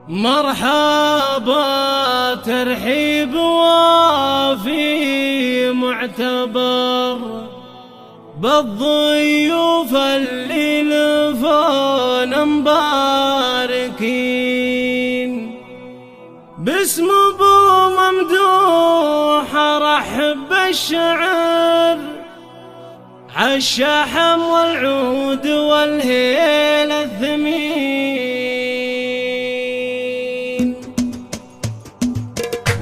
مرحبا ترحيب وافي معتبر بالضيوف اللي لفونا مباركين. باسم ابو ممدوح ارحب بالشعر عالشحم والعود والهيل الثمين.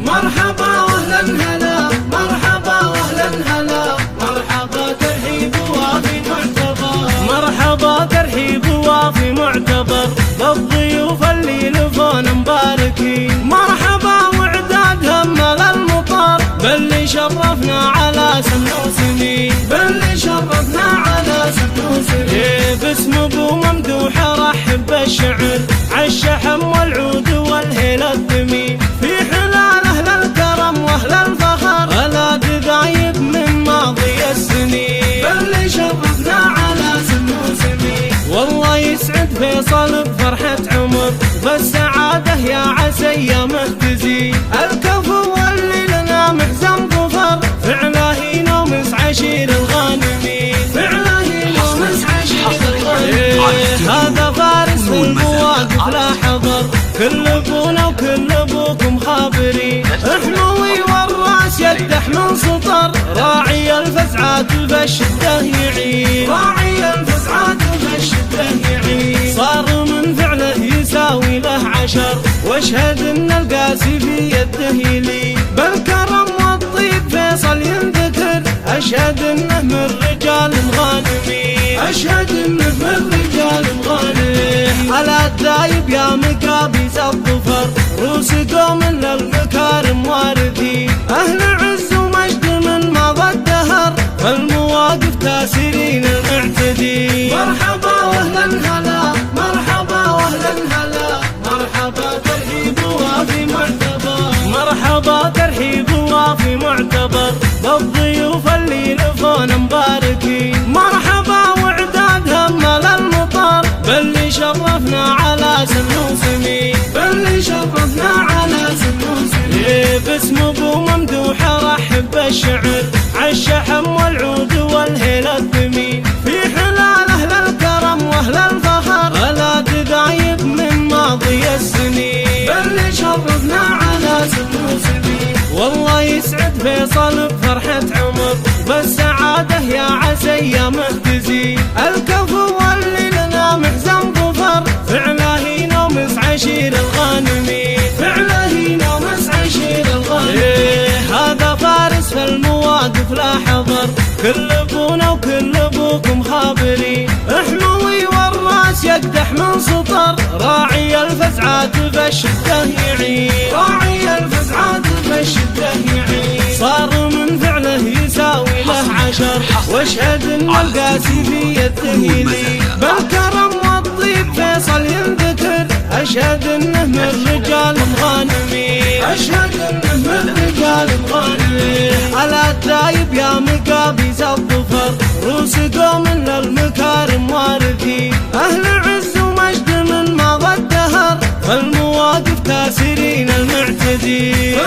مرحبا واهلا هلا، مرحبا واهلا هلا، مرحبا ترحيب وافي معتبر، مرحبا ترحيب وافي معتبر بالضيوف اللي لفونا مباركين. مرحبا وعداد همل المطر باللي شرفنا على سموسمين، باللي شرفنا على سموسمين. باسم ابو ممدوح ارحب بالشعر عالشحم والعود والهيل الثمين. في حلال اهل الكرم واهل الفخر الا تذايب من ماضي السنين، باللي شرفنا على سموسمين. والله يسعد فيصل بفرحة عمر بالسعادة يا عسى ايامه تزيد. الكفو واللي لنا محزن ظفر فعله ينومس عشير الغانمين، فعله ينومس عشير الغانمين. هذا فارس في المواقف لا حضر، كل ابونا وكل ابوكم خابرين. حموي والراس يدح من سطر راعي الفزعات بالشده يعين، راعي الفزعات بالشده يعين. صار من فعله يساوي له عشر واشهد ان القاسي في يده يلين. بالكرم والطيب فيصل ينذكر اشهد انه من رجال مغانمين، اشهد انه من رجال مغانمين. على الدايب يا مكابيس الظفر روس قوم للمكارم وارثين. اهل عز ومجد من مضى الدهر فالمواقف تاسرين المعتدين. مرحبا واهلا هلا، مرحبا واهلا هلا، مرحبا ترحيب وافي معتبر، مرحبا ترحيب وافي معتبر بالضيوف اللي لفونا مباركين. مرحبا وعداد همل المطر باللي شرفنا على سموسمين، باللي شرفنا على سموسمين. باسم ابو ممدوح ارحب بالشعر عالشحم والعود والهيل الثمين. في حلال اهل الكرم واهل الفخر الا تذايب من ماضي السنين، باللي شرفنا على سموسمين. والله يسعد فيصل بفرحة عمر بالسعادة يا عسى ايامه تزيد. الكفو واللي لنا محزن ظفر فعله ينومس عشير الغانمين، فعله ينومس عشير الغانمين. هذا فارس في المواقف لا حضر، كل ابونا وكل ابوكم خابرين. حموي والراس يقدح من سطر راعي الفزعات بالشده يعين، راعي الفزعات بالشده يعين. صار من فعله يساوي له عشر واشهد ان القاسي في يده يلين. بالكرم والطيب فيصل ينذكر اشهد انه من رجال مغانمين، اشهد انه من رجال مغانمين. على الدايب يا مكابيس الظفر روس قوم للمكارم وارثين. اهل عز ومجد من مضى الدهر فالمواقف تاسرين المعتدين.